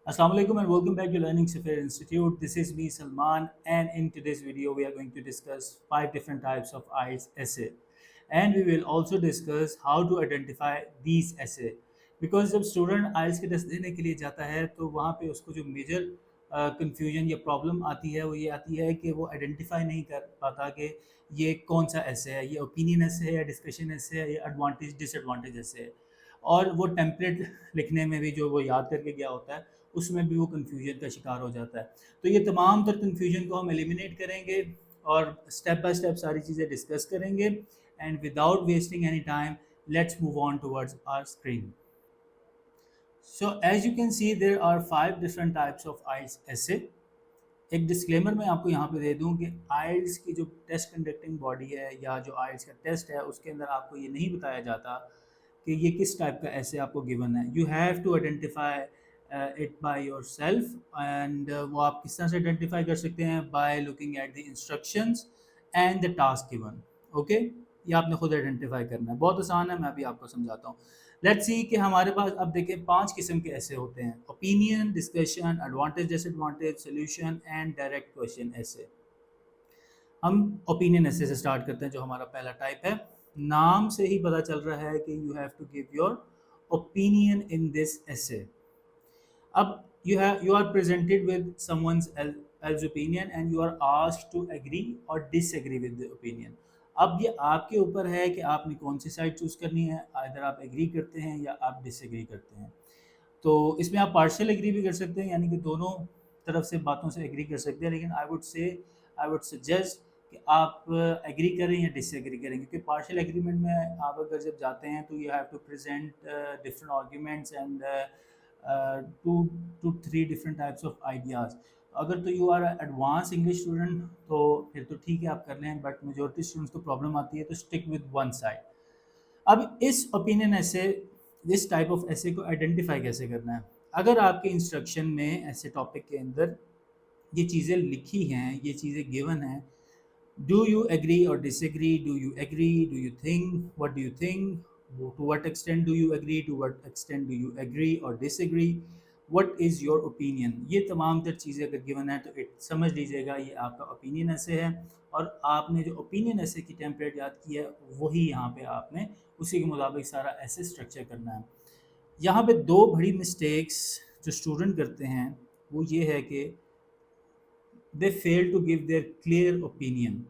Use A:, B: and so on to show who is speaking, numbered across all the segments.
A: Assalamu alaikum and welcome back to Learning Software Institute. This is me Salman, and in today's video we are going to discuss 5 different types of IELTS essay, and we will also discuss how to identify these essay. Because जब student आइल्स के test देने के लिए जाता है तो वहाँ पे उसको जो मेजर कंफ्यूजन या प्रॉब्लम आती है वो ये आती है कि वो आइडेंटिफाई नहीं कर पाता कि ये कौन सा ऐसे है, ये ओपिनियन ऐसे है या डिस्कशन ऐसे है या एडवांटेज डिसएडवांटेज ऐसे है। और वो टेम्पलेट लिखने में भी जो वो याद करके गया होता है उसमें भी वो कन्फ्यूजन का शिकार हो जाता है। तो ये तमाम तर कन्फ्यूजन को हम एलिमिनेट करेंगे और स्टेप बाय स्टेप सारी चीज़ें डिस्कस करेंगे। And without wasting any time, let's move on towards our screen. So as you can see, there are 5 different types of IELTS essay. एक डिस्क्लेमर मैं आपको यहाँ पे दे दूँ कि आइल्स की जो टेस्ट कंडक्टिंग बॉडी है या जो आइल्स का टेस्ट है उसके अंदर आपको ये नहीं बताया जाता कि ये किस टाइप का ऐसे आपको गिवन है। You have to identify it by yourself, and वो आप किस तरह से आइडेंटिफाई कर सकते हैं? By looking at the instructions and the task given. Okay, ये आपने खुद आइडेंटिफाई करना है, बहुत आसान है, मैं अभी आपको समझाता हूँ। लेट्स सी कि हमारे पास अब देखें 5 किस्म के ऐसे होते हैं: opinion, discussion, advantage disadvantage, solution and direct question ऐसे। हम ओपिनियन ऐसे से स्टार्ट करते हैं, जो हमारा पहला टाइप है। नाम से ही पता चल रहा है कि you have to give your opinion in this essay. अब you are presented with someone's else opinion and you are asked to agree or disagree with the opinion. अब ये आपके ऊपर है कि आपने कौन सी साइड चूज़ करनी है, आइदर आप एग्री करते हैं या आप डिसएग्री करते हैं। तो इसमें आप पार्शियल एग्री भी कर सकते हैं, यानी कि दोनों तरफ से बातों से एग्री कर सकते हैं, लेकिन आई वुड सजेस्ट कि आप एग्री करें या डिसएग्री करें, क्योंकि पार्शियल एग्रीमेंट में आप अगर जब जाते हैं तो you have to present different arguments and two three different types of ideas. अगर तो you are advance English student तो फिर तो ठीक है, आप कर लें, बट मेजोरिटी स्टूडेंट्स को प्रॉब्लम आती है, तो स्टिक विद वन साइड। अब इस ओपिनियन ऐसे, इस टाइप ऑफ ऐसे को आइडेंटिफाई कैसे करना है? अगर आपके इंस्ट्रक्शन में ऐसे टॉपिक के अंदर ये चीज़ें लिखी हैं, ये चीज़ें गिवन हैं, डू यू एग्री और disagree, do you agree, do you think, what do you think, to what extent do you agree, to what extent do you agree और disagree, what is your opinion, ये तमाम तर चीज़ें अगर given है तो समझ लीजिएगा ये आपका ओपिनियन ऐसे है। और आपने जो ओपिनियन ऐसे की टेम्पलेट याद की है वही यहाँ पे आपने उसी के मुताबिक सारा ऐसे स्ट्रक्चर करना है। यहाँ पे 2 बड़ी मिस्टेक्स जो स्टूडेंट करते हैं वो ये है कि they fail to give their clear opinion.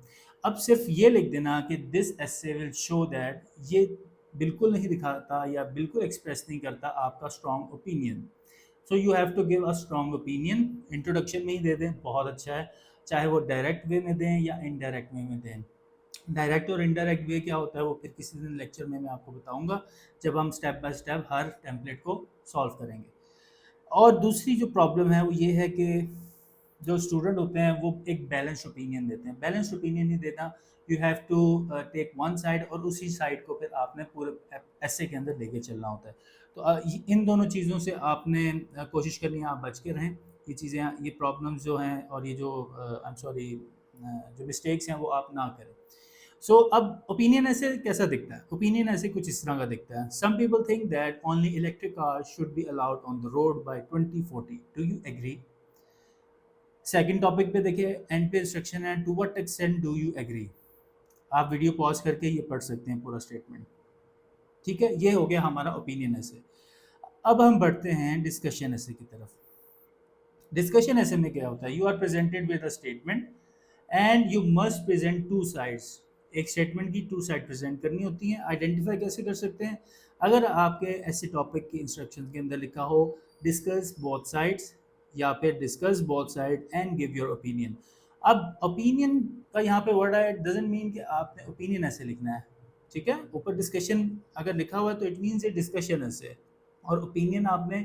A: अब सिर्फ ये लिख देना कि this essay will show that, ये बिल्कुल नहीं दिखाता या बिल्कुल एक्सप्रेस नहीं करता आपका strong opinion. So you have to give a strong opinion. Introduction में ही दे दें, बहुत अच्छा है, चाहे वो डायरेक्ट वे में दें या इनडायरेक्ट वे में दें। डायरेक्ट और इनडायरेक्ट वे क्या होता है वो फिर किसी दिन लेक्चर में मैं आपको बताऊंगा, जब हम step by step her template को सॉल्व करेंगे। और दूसरी जो प्रॉब्लम है वो ये है कि जो स्टूडेंट होते हैं वो एक बैलेंस्ड ओपिनियन देते हैं। बैलेंस्ड ओपिनियन नहीं देना, you have to take one side और उसी साइड को फिर आपने पूरे ऐसे के अंदर लेके चलना होता है। तो इन दोनों चीज़ों से आपने कोशिश करनी है आप बच के रहें। ये चीज़ें, ये प्रॉब्लम्स जो हैं और ये जो आई एम सॉरी जो मिस्टेक्स हैं वो आप ना करें। सो अब ओपिनियन ऐसे कैसा दिखता है? ओपिनियन ऐसे कुछ इस तरह का दिखता है। Some people think that only electric car should be allowed on the road by 2040। Do you agree? Second topic पे देखिए, एंड पे इंस्ट्रक्शन है, to what extent do you agree. आप वीडियो पॉज करके ये पढ़ सकते हैं पूरा स्टेटमेंट। ठीक है, ये हो गया हमारा ओपिनियन ऐसे। अब हम बढ़ते हैं डिस्कशन ऐसे की तरफ। डिस्कशन ऐसे में क्या होता है? You are presented with a statement and you must present two sides. एक स्टेटमेंट की 2 साइड प्रेजेंट करनी होती हैं। आइडेंटिफाई कैसे कर सकते हैं? अगर आपके ऐसे टॉपिक के इंस्ट्रक्शन के अंदर लिखा हो डिस्कस बोथ साइड्स या फिर discuss both side and give your opinion. अब ओपिनियन का यहाँ पे वर्ड है, डजंट मीन कि आपने ओपिनियन ऐसे लिखना है। ठीक है, ऊपर डिस्कशन अगर लिखा हुआ है तो इट मीन्स ये डिस्कशन ऐसे, और ओपिनियन आपने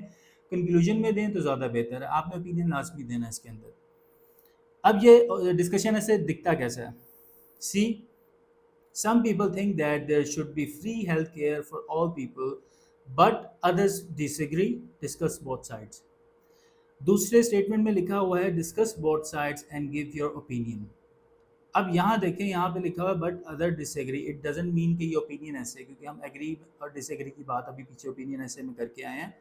A: कंक्लूजन में दें तो ज़्यादा बेहतर है। आपने ओपिनियन लाजमी देना है इसके अंदर। अब ये डिस्कशन ऐसे दिखता कैसा है? सी, some people think that there should be free healthcare for all people, but others disagree. Discuss both sides. दूसरे स्टेटमेंट में लिखा हुआ है discuss both sides and give your opinion. अब यहाँ देखें, यहाँ पे लिखा हुआ है but other disagree. It doesn't mean कि ये ओपिनियन ऐसे, क्योंकि हम एग्री और डिसएग्री की बात अभी पीछे ओपिनियन ऐसे में करके आए हैं।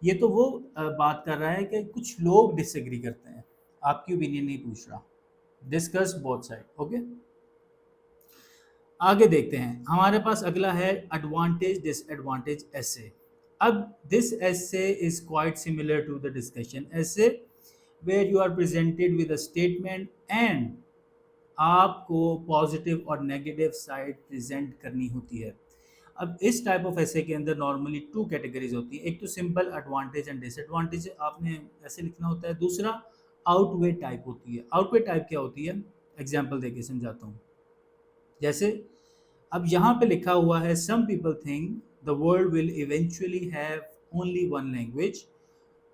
A: ये तो वो बात कर रहा है कि कुछ लोग डिसएग्री करते हैं, आपकी ओपिनियन नहीं पूछ रहा। Discuss both side. ओके, आगे देखते हैं। हमारे पास अगला है एडवांटेज डिसएडवांटेज ऐसे। अब this essay is quite similar to the discussion essay, where you are presented with a statement and आपको पॉजिटिव और नेगेटिव साइड प्रेजेंट करनी होती है। अब इस टाइप ऑफ ऐसे के अंदर नॉर्मली टू कैटेगरीज होती है, एक तो सिंपल एडवांटेज एंड डिसएडवांटेज आपने ऐसे लिखना होता है, दूसरा आउटवे टाइप होती है। आउटवे टाइप क्या होती है, एग्जाम्पल देके समझाता हूँ। जैसे अब यहाँ पे लिखा हुआ है some people think the world will eventually have only one language.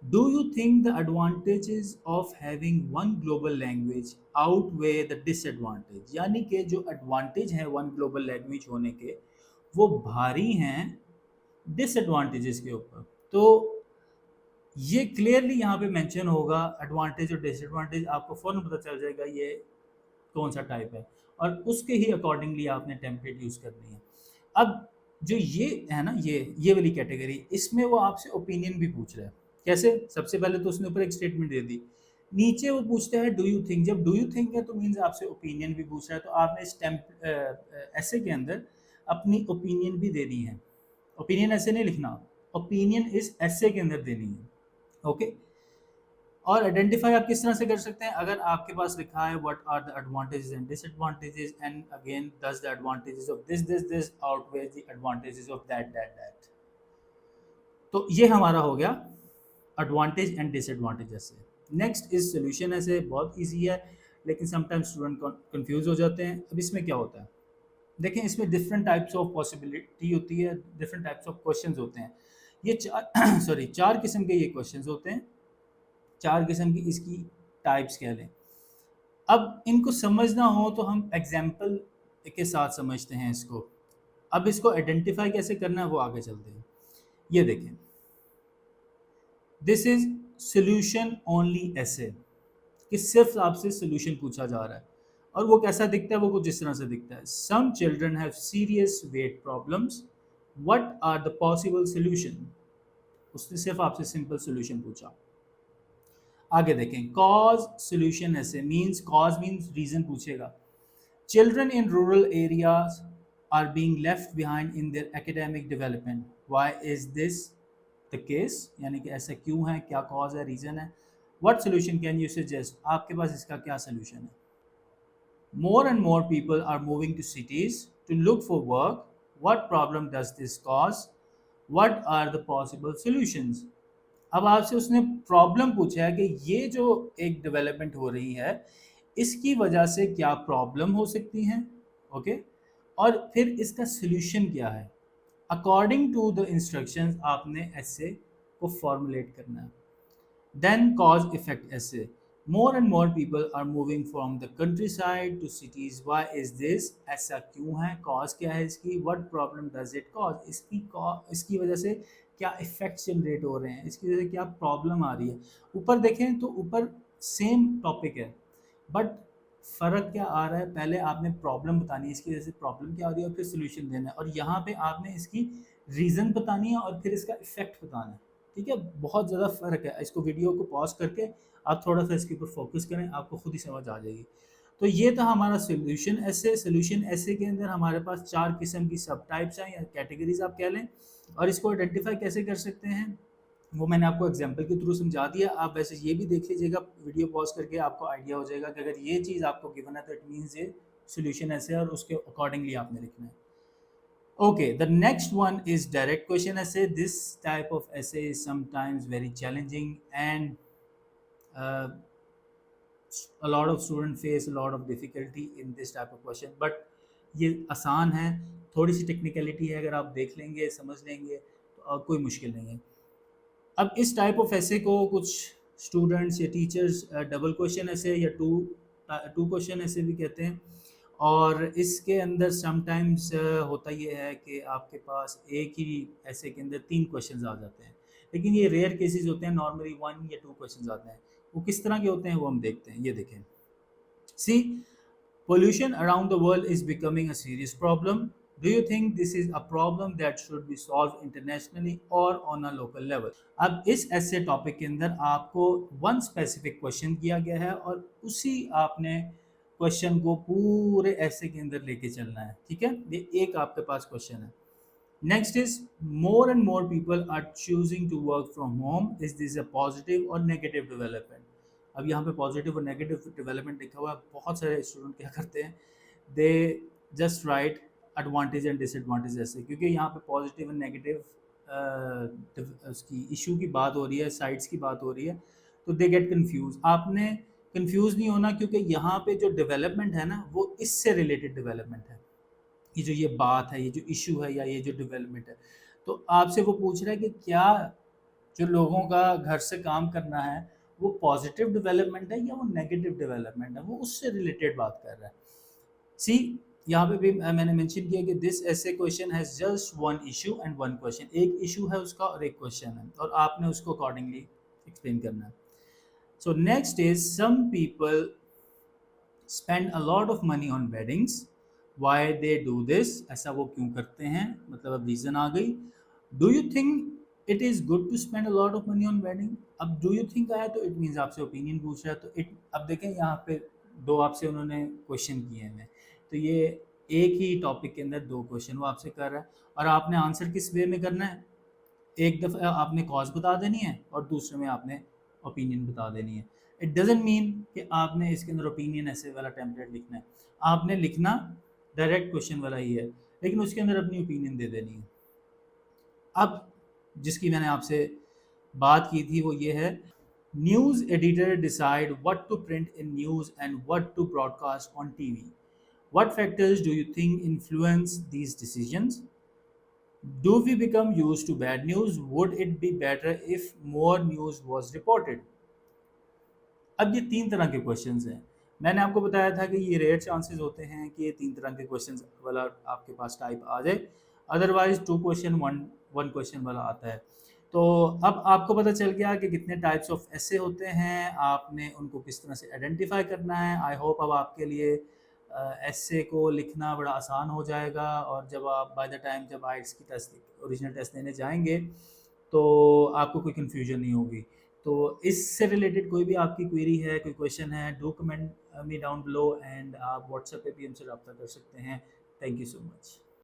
A: Do you think the advantages of having one global language outweigh the disadvantage? यानी कि जो एडवांटेज है वन ग्लोबल लैंग्वेज होने के, वो भारी हैं डिसएडवांटेजेस के ऊपर। तो ये क्लियरली यहाँ पे मेंशन होगा, एडवांटेज और डिसएडवांटेज आपको फौरन पता चल जाएगा ये कौन सा टाइप है, और उसके ही अकॉर्डिंगली आपने टेम्पलेट यूज़ करनी है। अब जो ये है ना, ये वाली कैटेगरी, इसमें वो आपसे ओपिनियन भी पूछ रहा है। कैसे? सबसे पहले तो उसने ऊपर एक स्टेटमेंट दे दी, नीचे वो पूछता है डू यू थिंक। जब डू यू थिंक है तो मीन्स आपसे ओपिनियन भी पूछ रहा है, तो आपने इस ऐसे के अंदर अपनी ओपिनियन भी देनी है। ओपिनियन ऐसे नहीं लिखना, ओपिनियन इस ऐसे के अंदर देनी है। ओके, और आइडेंटिफाई आप किस तरह से कर सकते हैं? अगर आपके पास लिखा है what are the advantages and disadvantages and again does the advantages of this outweighs the advantages of that, तो ये हमारा हो गया advantage and disadvantage essay. Next is solution essay, बहुत इजी है लेकिन समटाइम्स स्टूडेंट कंफ्यूज हो जाते हैं। अब इसमें क्या होता है, देखें इसमें डिफरेंट टाइप्स ऑफ पॉसिबिलिटी होती है, डिफरेंट टाइप्स ऑफ क्वेश्चंस होते हैं। ये चार सॉरी 4 किस्म के ये क्वेश्चंस होते हैं, 4 किस्म की इसकी टाइप्स कह लें। अब इनको समझना हो तो हम एग्जाम्पल के साथ समझते हैं इसको। अब इसको आइडेंटिफाई कैसे करना है वो आगे चलते हैं। ये देखें, दिस इज सोल्यूशन ओनली ऐसे, कि सिर्फ आपसे सोल्यूशन पूछा जा रहा है, और वो कैसा दिखता है, वो कुछ इस तरह से दिखता है। Some children have serious weight problems, what are the possible solution? उसने सिर्फ आपसे सिंपल सोल्यूशन पूछा। आगे देखें, cause solution essay means, cause means reason पूछेगा। Children in rural areas are being left behind in their academic development, why is this the case? यानी कि ऐसा क्यों है, क्या कॉज है, रीजन है। What solution can you suggest? आपके पास इसका क्या सोल्यूशन है? More and more people are moving to cities to look for work, what problem does this cause? What are the possible solutions? अब आपसे उसने प्रॉब्लम पूछा है कि ये जो एक डेवलपमेंट हो रही है, इसकी वजह से क्या प्रॉब्लम हो सकती हैं, ओके, और फिर इसका सॉल्यूशन क्या है। अकॉर्डिंग टू द इंस्ट्रक्शंस आपने ऐसे को फॉर्मुलेट करना है। Then cause effect essay, more and more people are moving from the countryside to cities, why is this? ऐसा क्यों है, कॉज क्या है इसकी? What problem does it cause? इसकी वजह से क्या इफेक्ट्स जनरेट हो रहे हैं, इसकी वजह से क्या प्रॉब्लम आ रही है। ऊपर देखें तो ऊपर सेम टॉपिक है, बट फ़र्क क्या आ रहा है, पहले आपने प्रॉब्लम बतानी है, इसकी वजह से प्रॉब्लम क्या आ रही है, और फिर सोल्यूशन देना है, और यहाँ पे आपने इसकी रीज़न बतानी है और फिर इसका इफेक्ट बताना है। ठीक है, बहुत ज़्यादा फ़र्क है। इसको वीडियो को पॉज करके आप थोड़ा सा इसके ऊपर फोकस करें, आपको खुद ही समझ आ जाएगी। तो ये था हमारा सोल्यूशन ऐसे। सोल्यूशन ऐसे के अंदर हमारे पास 4 किस्म की सब टाइप्स हैं या कैटेगरीज आप कह लें, और इसको आइडेंटिफाई कैसे कर सकते हैं वो मैंने आपको एग्जांपल के थ्रू समझा दिया। आप वैसे ये भी देख लीजिएगा वीडियो पॉज करके, आपको आइडिया हो जाएगा कि अगर ये चीज़ आपको गिवन है तो इट मीन्स ये सोल्यूशन ऐसे है, और उसके अकॉर्डिंगली आपने लिखना है। Okay, the next one is direct question essay. This type of essay is sometimes very challenging, and uh, a lot of students face a lot of difficulty in this type of question. But ये आसान है, थोड़ी सी technicality है, अगर आप देख लेंगे समझ लेंगे तो कोई मुश्किल नहीं है। अब इस टाइप ऑफ ऐसे को कुछ स्टूडेंट्स या टीचर्स डबल क्वेश्चन ऐसे या टू क्वेश्चन ऐसे भी कहते हैं, और इसके अंदर समटाइम्स होता ये है कि आपके पास एक ही ऐसे के अंदर 3 क्वेश्चंस आ जाते हैं, लेकिन ये रेयर केसेस होते हैं, नॉर्मली 1 या 2 क्वेश्चंस आते हैं। वो किस तरह के होते हैं वो हम देखते हैं। ये देखें, see, pollution around the world is becoming a serious problem, do you think this is a problem that should be solved internationally और ऑन अ लोकल लेवल। अब इस ऐसे टॉपिक के अंदर आपको वन स्पेसिफिक क्वेश्चन किया गया है और उसी आपने क्वेश्चन को पूरे ऐसे के अंदर लेके चलना है, ठीक है। ये एक आपके पास क्वेश्चन है। Next is more and more people are choosing to work from home. Is this a positive or negative development? अब यहाँ पे पॉजिटिव और नेगेटिव डेवलपमेंट लिखा हुआ है। बहुत सारे स्टूडेंट क्या करते हैं, they just right advantage and disadvantage ऐसे, क्योंकि यहाँ पे पॉजिटिव एंड नेगेटिव उसकी इशू की बात हो रही है, साइड्स की बात हो रही है, तो दे गेट कंफ्यूज। आपने कंफ्यूज नहीं होना, क्योंकि यहाँ पे जो डेवलपमेंट है ना वो इससे रिलेटेड डेवलपमेंट है। ये बात है, ये जो इशू है या ये जो डेवलपमेंट है, तो आपसे वो पूछ रहा है कि क्या जो लोगों का घर से काम करना है वो पॉजिटिव डेवलपमेंट है या वो नेगेटिव डेवलपमेंट है, वो उससे रिलेटेड बात कर रहा है। सी, यहाँ पे भी मैंने मेंशन किया कि दिस ऐसे question has just one issue and one question, एक इशू है उसका और एक क्वेश्चन है, और आपने उसको अकॉर्डिंगली एक्सप्लेन करना है। So next is some people spend a lot of money on weddings, why they do this, ऐसा वो क्यों करते हैं, मतलब अब रीज़न आ गई। Do you think it is good to spend a lot of money on wedding. अब डू यू थिंक आया तो इट मीन्स आपसे ओपिनियन पूछ रहा है, तो इट, अब देखें यहाँ पे दो आपसे उन्होंने क्वेश्चन किए हैं, तो ये एक ही टॉपिक के अंदर दो क्वेश्चन वो आपसे कर रहा है, और आपने आंसर किस वे में करना है, एक दफ़ा आपने कॉज बता देनी है और दूसरे में आपने ओपिनियन बता देनी है। इट डजेंट मीन कि आपने इसके अंदर ओपिनियन ऐसे वाला टेम्पलेट लिखना है, आपने लिखना डायरेक्ट क्वेश्चन वाला ही है, लेकिन उसके अंदर अपनी ओपिनियन दे देनी है। अब जिसकी मैंने आपसे बात की थी वो ये है, news editor decide what to print in news and what to broadcast on TV. What factors do you think influence these decisions? Do we become used to bad news? Would it be better if more news was reported? अब ये तीन तरह के questions हैं। मैंने आपको बताया था कि ये रेयर चांसेस होते हैं कि ये तीन तरह के क्वेश्चंस वाला आपके पास टाइप आ जाए, otherwise two question one question वाला आता है। तो अब आपको पता चल गया कि कितने टाइप्स ऑफ ऐसे होते हैं, आपने उनको किस तरह से आइडेंटिफाई करना है। आई होप अब आपके लिए ऐसे को लिखना बड़ा आसान हो जाएगा, और जब आप बाय द टाइम जब आइट्स की टेस्ट ओरिजिनल टेस्ट देने जाएंगे तो आपको कोई कन्फ्यूजन नहीं होगी। तो इससे रिलेटेड कोई भी आपकी क्वेरी है, कोई क्वेश्चन है, do comment me down below, and आप व्हाट्सएप पे भी हमसे रब्ता कर सकते हैं। Thank you so much.